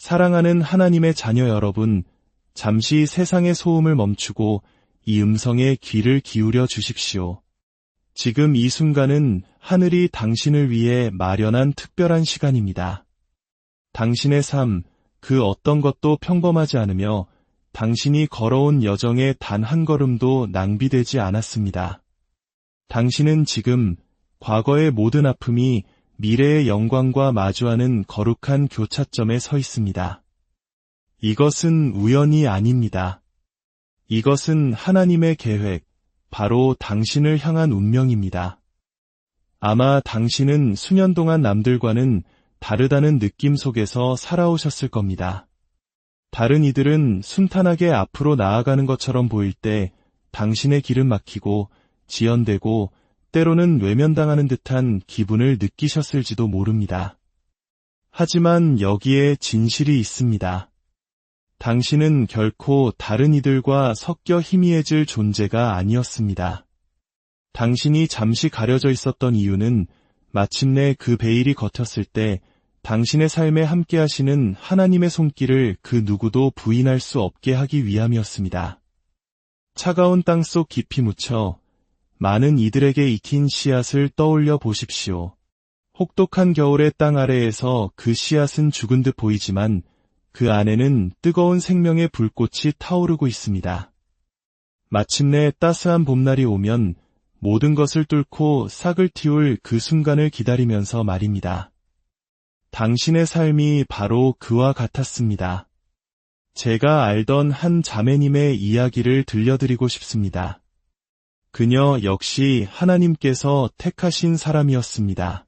사랑하는 하나님의 자녀 여러분, 잠시 세상의 소음을 멈추고 이 음성에 귀를 기울여 주십시오. 지금 이 순간은 하늘이 당신을 위해 마련한 특별한 시간입니다. 당신의 삶, 그 어떤 것도 평범하지 않으며 당신이 걸어온 여정의 단 한 걸음도 낭비되지 않았습니다. 당신은 지금 과거의 모든 아픔이 미래의 영광과 마주하는 거룩한 교차점에 서 있습니다. 이것은 우연이 아닙니다. 이것은 하나님의 계획, 바로 당신을 향한 운명입니다. 아마 당신은 수년 동안 남들과는 다르다는 느낌 속에서 살아오셨을 겁니다. 다른 이들은 순탄하게 앞으로 나아가는 것처럼 보일 때 당신의 길은 막히고 지연되고 때로는 외면당하는 듯한 기분을 느끼셨을지도 모릅니다. 하지만 여기에 진실이 있습니다. 당신은 결코 다른 이들과 섞여 희미해질 존재가 아니었습니다. 당신이 잠시 가려져 있었던 이유는 마침내 그 베일이 걷혔을 때 당신의 삶에 함께하시는 하나님의 손길을 그 누구도 부인할 수 없게 하기 위함이었습니다. 차가운 땅속 깊이 묻혀 많은 이들에게 익힌 씨앗을 떠올려 보십시오. 혹독한 겨울의 땅 아래에서 그 씨앗은 죽은 듯 보이지만 그 안에는 뜨거운 생명의 불꽃이 타오르고 있습니다. 마침내 따스한 봄날이 오면 모든 것을 뚫고 싹을 틔울 그 순간을 기다리면서 말입니다. 당신의 삶이 바로 그와 같았습니다. 제가 알던 한 자매님의 이야기를 들려드리고 싶습니다. 그녀 역시 하나님께서 택하신 사람이었습니다.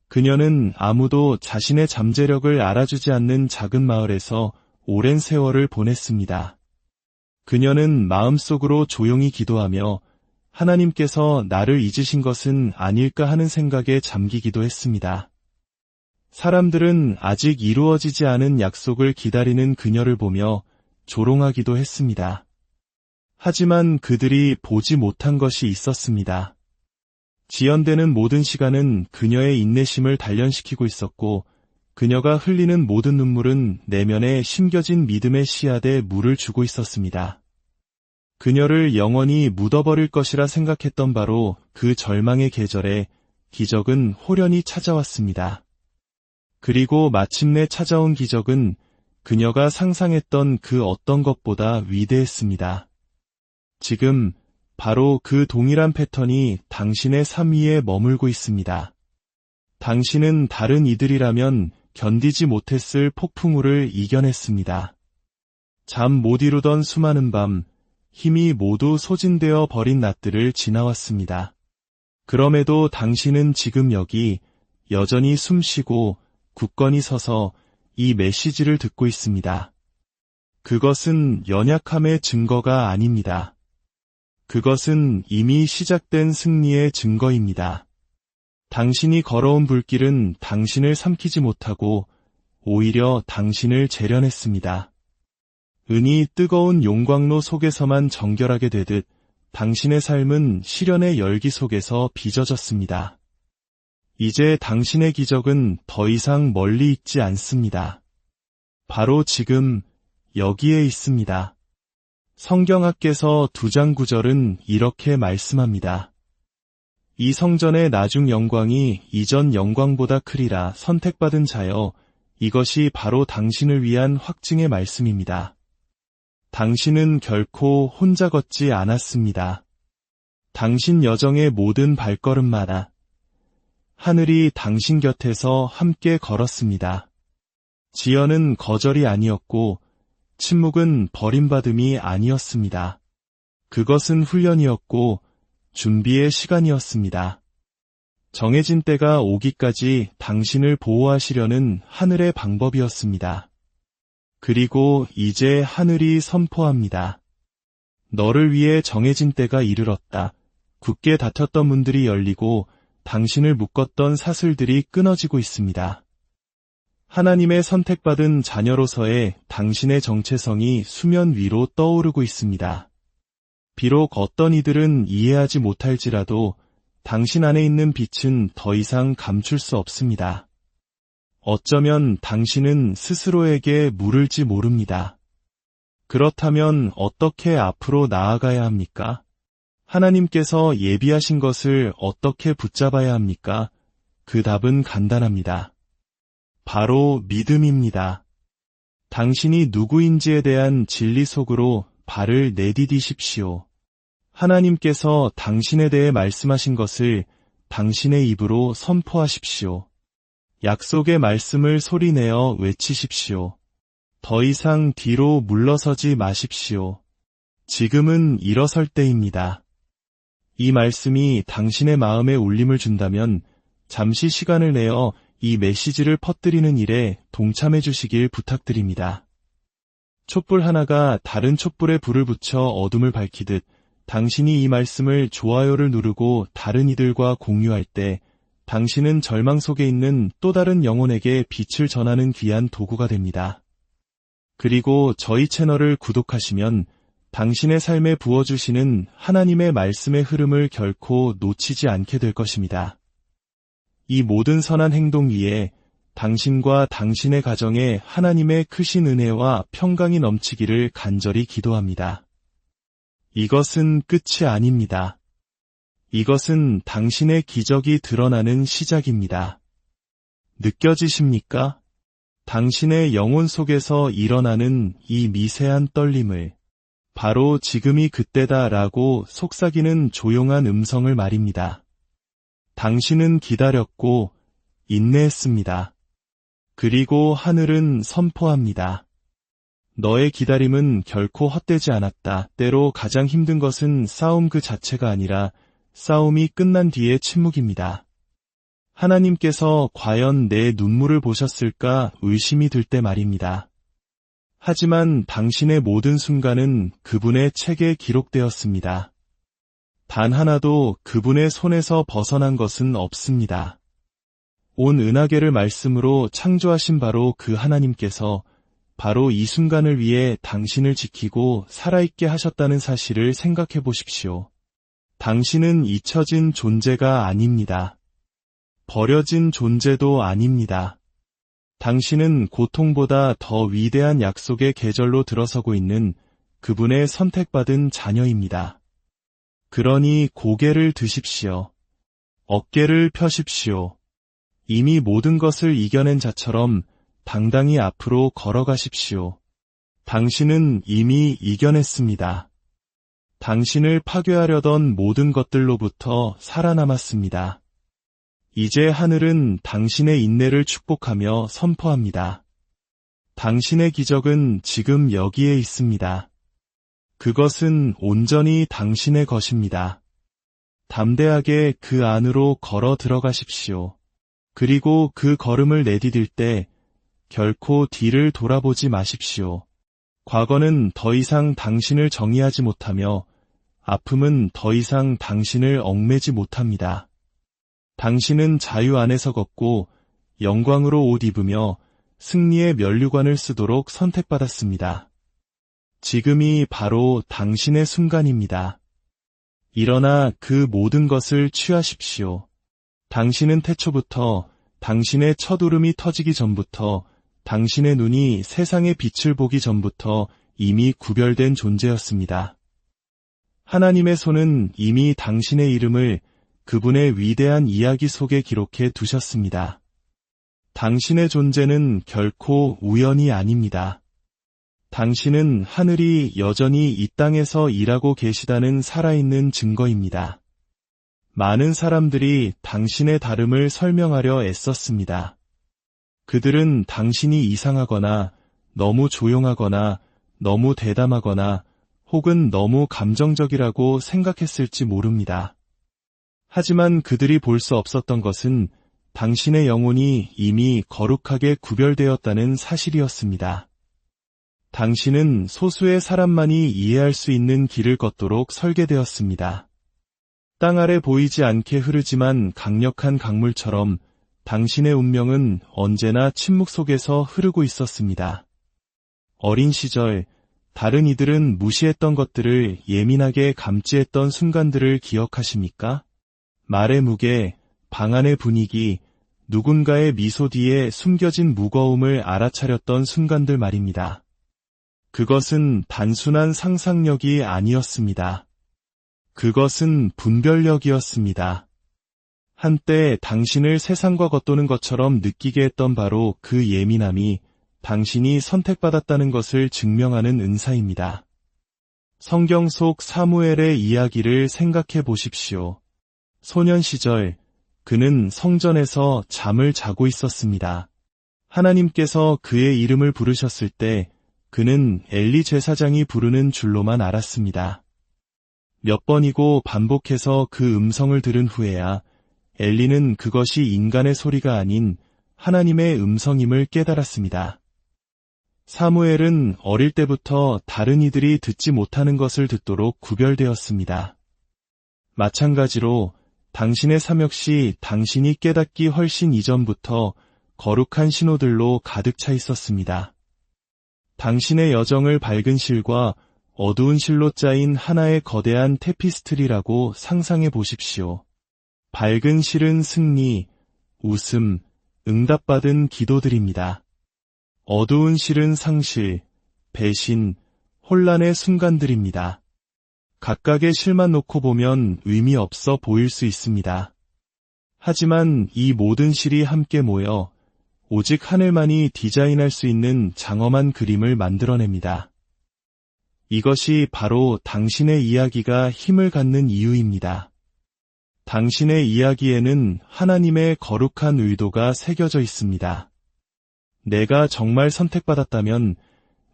그녀는 아무도 자신의 잠재력을 알아주지 않는 작은 마을에서 오랜 세월을 보냈습니다. 그녀는 마음속으로 조용히 기도하며 하나님께서 나를 잊으신 것은 아닐까 하는 생각에 잠기기도 했습니다. 사람들은 아직 이루어지지 않은 약속을 기다리는 그녀를 보며 조롱하기도 했습니다. 하지만 그들이 보지 못한 것이 있었습니다. 지연되는 모든 시간은 그녀의 인내심을 단련시키고 있었고 그녀가 흘리는 모든 눈물은 내면에 심겨진 믿음의 씨앗에 물을 주고 있었습니다. 그녀를 영원히 묻어버릴 것이라 생각했던 바로 그 절망의 계절에 기적은 호련히 찾아왔습니다. 그리고 마침내 찾아온 기적은 그녀가 상상했던 그 어떤 것보다 위대했습니다. 지금 바로 그 동일한 패턴이 당신의 삶 위에 머물고 있습니다. 당신은 다른 이들이라면 견디지 못했을 폭풍우를 이겨냈습니다. 잠 못 이루던 수많은 밤, 힘이 모두 소진되어 버린 낮들을 지나왔습니다. 그럼에도 당신은 지금 여기 여전히 숨쉬고 굳건히 서서 이 메시지를 듣고 있습니다. 그것은 연약함의 증거가 아닙니다. 그것은 이미 시작된 승리의 증거입니다. 당신이 걸어온 불길은 당신을 삼키지 못하고 오히려 당신을 재련했습니다. 은이 뜨거운 용광로 속에서만 정결하게 되듯 당신의 삶은 시련의 열기 속에서 빚어졌습니다. 이제 당신의 기적은 더 이상 멀리 있지 않습니다. 바로 지금 여기에 있습니다. 성경학께서 2장 9절은 이렇게 말씀합니다. 이 성전의 나중 영광이 이전 영광보다 크리라. 선택받은 자여, 이것이 바로 당신을 위한 확증의 말씀입니다. 당신은 결코 혼자 걷지 않았습니다. 당신 여정의 모든 발걸음마다 하늘이 당신 곁에서 함께 걸었습니다. 지연은 거절이 아니었고 침묵은 버림받음이 아니었습니다. 그것은 훈련이었고 준비의 시간이었습니다. 정해진 때가 오기까지 당신을 보호하시려는 하늘의 방법이었습니다. 그리고 이제 하늘이 선포합니다. 너를 위해 정해진 때가 이르렀다. 굳게 닫혔던 문들이 열리고 당신을 묶었던 사슬들이 끊어지고 있습니다. 하나님의 선택받은 자녀로서의 당신의 정체성이 수면 위로 떠오르고 있습니다. 비록 어떤 이들은 이해하지 못할지라도 당신 안에 있는 빛은 더 이상 감출 수 없습니다. 어쩌면 당신은 스스로에게 물을지 모릅니다. 그렇다면 어떻게 앞으로 나아가야 합니까? 하나님께서 예비하신 것을 어떻게 붙잡아야 합니까? 그 답은 간단합니다. 바로 믿음입니다. 당신이 누구인지에 대한 진리 속으로 발을 내디디십시오. 하나님께서 당신에 대해 말씀하신 것을 당신의 입으로 선포하십시오. 약속의 말씀을 소리내어 외치십시오. 더 이상 뒤로 물러서지 마십시오. 지금은 일어설 때입니다. 이 말씀이 당신의 마음에 울림을 준다면 잠시 시간을 내어 이 메시지를 퍼뜨리는 일에 동참해 주시길 부탁드립니다. 촛불 하나가 다른 촛불에 불을 붙여 어둠을 밝히듯 당신이 이 말씀을 좋아요를 누르고 다른 이들과 공유할 때 당신은 절망 속에 있는 또 다른 영혼에게 빛을 전하는 귀한 도구가 됩니다. 그리고 저희 채널을 구독하시면 당신의 삶에 부어주시는 하나님의 말씀의 흐름을 결코 놓치지 않게 될 것입니다. 이 모든 선한 행동 위에 당신과 당신의 가정에 하나님의 크신 은혜와 평강이 넘치기를 간절히 기도합니다. 이것은 끝이 아닙니다. 이것은 당신의 기적이 드러나는 시작입니다. 느껴지십니까? 당신의 영혼 속에서 일어나는 이 미세한 떨림을 바로 지금이 그때다라고 속삭이는 조용한 음성을 말입니다. 당신은 기다렸고 인내했습니다. 그리고 하늘은 선포합니다. 너의 기다림은 결코 헛되지 않았다. 때로 가장 힘든 것은 싸움 그 자체가 아니라 싸움이 끝난 뒤의 침묵입니다. 하나님께서 과연 내 눈물을 보셨을까 의심이 들 때 말입니다. 하지만 당신의 모든 순간은 그분의 책에 기록되었습니다. 단 하나도 그분의 손에서 벗어난 것은 없습니다. 온 은하계를 말씀으로 창조하신 바로 그 하나님께서 바로 이 순간을 위해 당신을 지키고 살아있게 하셨다는 사실을 생각해 보십시오. 당신은 잊혀진 존재가 아닙니다. 버려진 존재도 아닙니다. 당신은 고통보다 더 위대한 약속의 계절로 들어서고 있는 그분의 선택받은 자녀입니다. 그러니 고개를 드십시오. 어깨를 펴십시오. 이미 모든 것을 이겨낸 자처럼 당당히 앞으로 걸어가십시오. 당신은 이미 이겨냈습니다. 당신을 파괴하려던 모든 것들로부터 살아남았습니다. 이제 하늘은 당신의 인내를 축복하며 선포합니다. 당신의 기적은 지금 여기에 있습니다. 그것은 온전히 당신의 것입니다. 담대하게 그 안으로 걸어 들어가십시오. 그리고 그 걸음을 내디딜 때 결코 뒤를 돌아보지 마십시오. 과거는 더 이상 당신을 정의하지 못하며 아픔은 더 이상 당신을 얽매지 못합니다. 당신은 자유 안에서 걷고 영광으로 옷 입으며 승리의 면류관을 쓰도록 선택받았습니다. 지금이 바로 당신의 순간입니다. 일어나 그 모든 것을 취하십시오. 당신은 태초부터 당신의 첫 울음이 터지기 전부터 당신의 눈이 세상의 빛을 보기 전부터 이미 구별된 존재였습니다. 하나님의 손은 이미 당신의 이름을 그분의 위대한 이야기 속에 기록해 두셨습니다. 당신의 존재는 결코 우연이 아닙니다. 당신은 하늘이 여전히 이 땅에서 일하고 계시다는 살아있는 증거입니다. 많은 사람들이 당신의 다름을 설명하려 애썼습니다. 그들은 당신이 이상하거나 너무 조용하거나 너무 대담하거나 혹은 너무 감정적이라고 생각했을지 모릅니다. 하지만 그들이 볼 수 없었던 것은 당신의 영혼이 이미 거룩하게 구별되었다는 사실이었습니다. 당신은 소수의 사람만이 이해할 수 있는 길을 걷도록 설계되었습니다. 땅 아래 보이지 않게 흐르지만 강력한 강물처럼 당신의 운명은 언제나 침묵 속에서 흐르고 있었습니다. 어린 시절, 다른 이들은 무시했던 것들을 예민하게 감지했던 순간들을 기억하십니까? 말의 무게, 방 안의 분위기, 누군가의 미소 뒤에 숨겨진 무거움을 알아차렸던 순간들 말입니다. 그것은 단순한 상상력이 아니었습니다. 그것은 분별력이었습니다. 한때 당신을 세상과 겉도는 것처럼 느끼게 했던 바로 그 예민함이 당신이 선택받았다는 것을 증명하는 은사입니다. 성경 속 사무엘의 이야기를 생각해 보십시오. 소년 시절 그는 성전에서 잠을 자고 있었습니다. 하나님께서 그의 이름을 부르셨을 때 그는 엘리 제사장이 부르는 줄로만 알았습니다. 몇 번이고 반복해서 그 음성을 들은 후에야 엘리는 그것이 인간의 소리가 아닌 하나님의 음성임을 깨달았습니다. 사무엘은 어릴 때부터 다른 이들이 듣지 못하는 것을 듣도록 구별되었습니다. 마찬가지로 당신의 삶 역시 당신이 깨닫기 훨씬 이전부터 거룩한 신호들로 가득 차 있었습니다. 당신의 여정을 밝은 실과 어두운 실로 짜인 하나의 거대한 테피스트리라고 상상해 보십시오. 밝은 실은 승리, 웃음, 응답받은 기도들입니다. 어두운 실은 상실, 배신, 혼란의 순간들입니다. 각각의 실만 놓고 보면 의미 없어 보일 수 있습니다. 하지만 이 모든 실이 함께 모여 오직 하늘만이 디자인할 수 있는 장엄한 그림을 만들어냅니다. 이것이 바로 당신의 이야기가 힘을 갖는 이유입니다. 당신의 이야기에는 하나님의 거룩한 의도가 새겨져 있습니다. 내가 정말 선택받았다면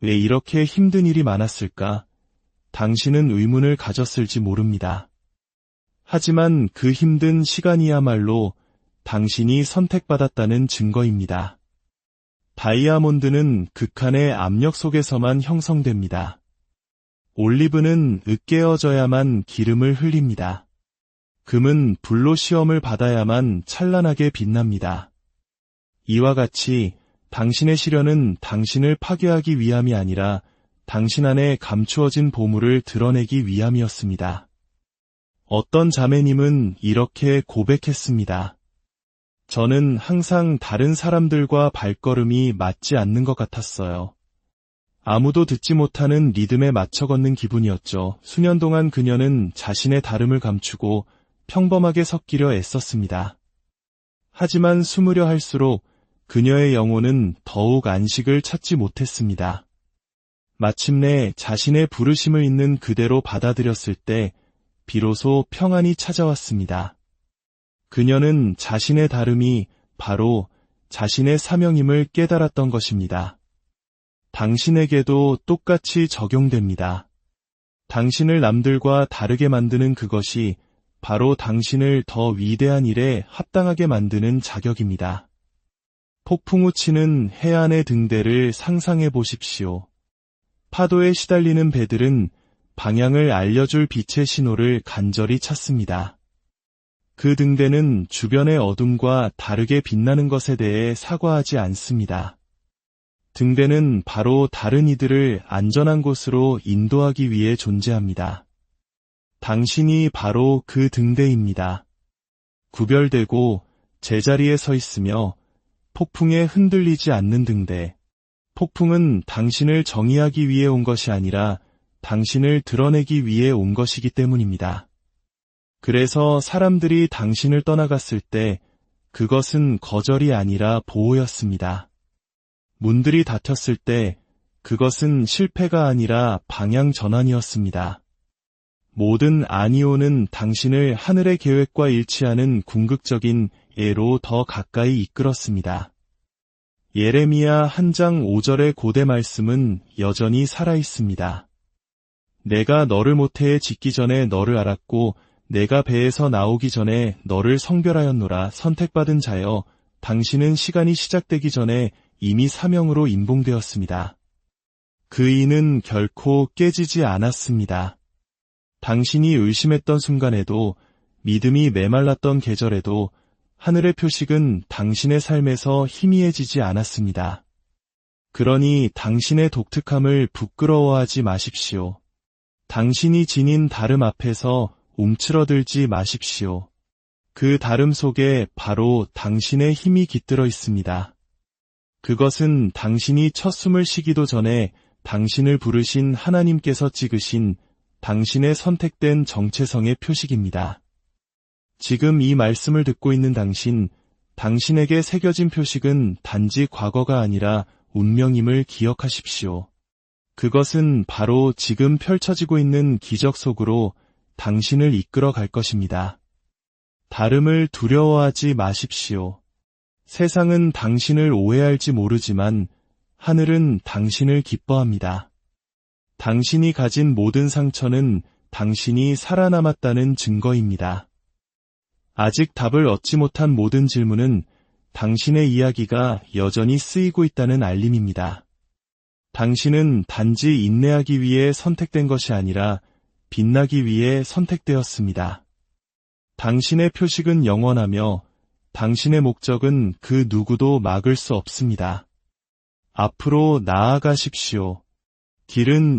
왜 이렇게 힘든 일이 많았을까? 당신은 의문을 가졌을지 모릅니다. 하지만 그 힘든 시간이야말로 당신이 선택받았다는 증거입니다. 다이아몬드는 극한의 압력 속에서만 형성됩니다. 올리브는 으깨어져야만 기름을 흘립니다. 금은 불로 시험을 받아야만 찬란하게 빛납니다. 이와 같이 당신의 시련은 당신을 파괴하기 위함이 아니라 당신 안에 감추어진 보물을 드러내기 위함이었습니다. 어떤 자매님은 이렇게 고백했습니다. 저는 항상 다른 사람들과 발걸음이 맞지 않는 것 같았어요. 아무도 듣지 못하는 리듬에 맞춰 걷는 기분이었죠. 수년 동안 그녀는 자신의 다름을 감추고 평범하게 섞이려 애썼습니다. 하지만 숨으려 할수록 그녀의 영혼은 더욱 안식을 찾지 못했습니다. 마침내 자신의 부르심을 있는 그대로 받아들였을 때 비로소 평안이 찾아왔습니다. 그녀는 자신의 다름이 바로 자신의 사명임을 깨달았던 것입니다. 당신에게도 똑같이 적용됩니다. 당신을 남들과 다르게 만드는 그것이 바로 당신을 더 위대한 일에 합당하게 만드는 자격입니다. 폭풍 우 치는 해안의 등대를 상상해 보십시오. 파도에 시달리는 배들은 방향을 알려줄 빛의 신호를 간절히 찾습니다. 그 등대는 주변의 어둠과 다르게 빛나는 것에 대해 사과하지 않습니다. 등대는 바로 다른 이들을 안전한 곳으로 인도하기 위해 존재합니다. 당신이 바로 그 등대입니다. 구별되고 제자리에 서 있으며 폭풍에 흔들리지 않는 등대. 폭풍은 당신을 정의하기 위해 온 것이 아니라 당신을 드러내기 위해 온 것이기 때문입니다. 그래서 사람들이 당신을 떠나갔을 때 그것은 거절이 아니라 보호였습니다. 문들이 닫혔을 때 그것은 실패가 아니라 방향 전환이었습니다. 모든 아니오는 당신을 하늘의 계획과 일치하는 궁극적인 예로 더 가까이 이끌었습니다. 예레미야 1장 5절의 고대 말씀은 여전히 살아있습니다. 내가 너를 모태에 짓기 전에 너를 알았고 내가 배에서 나오기 전에 너를 성별하였노라. 선택받은 자여, 당신은 시간이 시작되기 전에 이미 사명으로 인봉되었습니다. 그 인은 결코 깨지지 않았습니다. 당신이 의심했던 순간에도, 믿음이 메말랐던 계절에도 하늘의 표식은 당신의 삶에서 희미해지지 않았습니다. 그러니 당신의 독특함을 부끄러워하지 마십시오. 당신이 지닌 다름 앞에서 움츠러들지 마십시오. 그 다름 속에 바로 당신의 힘이 깃들어 있습니다. 그것은 당신이 첫 숨을 쉬기도 전에 당신을 부르신 하나님께서 찍으신 당신의 선택된 정체성의 표식입니다. 지금 이 말씀을 듣고 있는 당신에게 새겨진 표식은 단지 과거가 아니라 운명임을 기억하십시오. 그것은 바로 지금 펼쳐지고 있는 기적 속으로 당신을 이끌어 갈 것입니다. 다름을 두려워하지 마십시오. 세상은 당신을 오해할지 모르지만 하늘은 당신을 기뻐합니다. 당신이 가진 모든 상처는 당신이 살아남았다는 증거입니다. 아직 답을 얻지 못한 모든 질문은 당신의 이야기가 여전히 쓰이고 있다는 알림입니다. 당신은 단지 인내하기 위해 선택된 것이 아니라 빛나기 위해 선택되었습니다. 당신의 표식은 영원하며 당신의 목적은 그 누구도 막을 수 없습니다. 앞으로 나아가십시오. 길은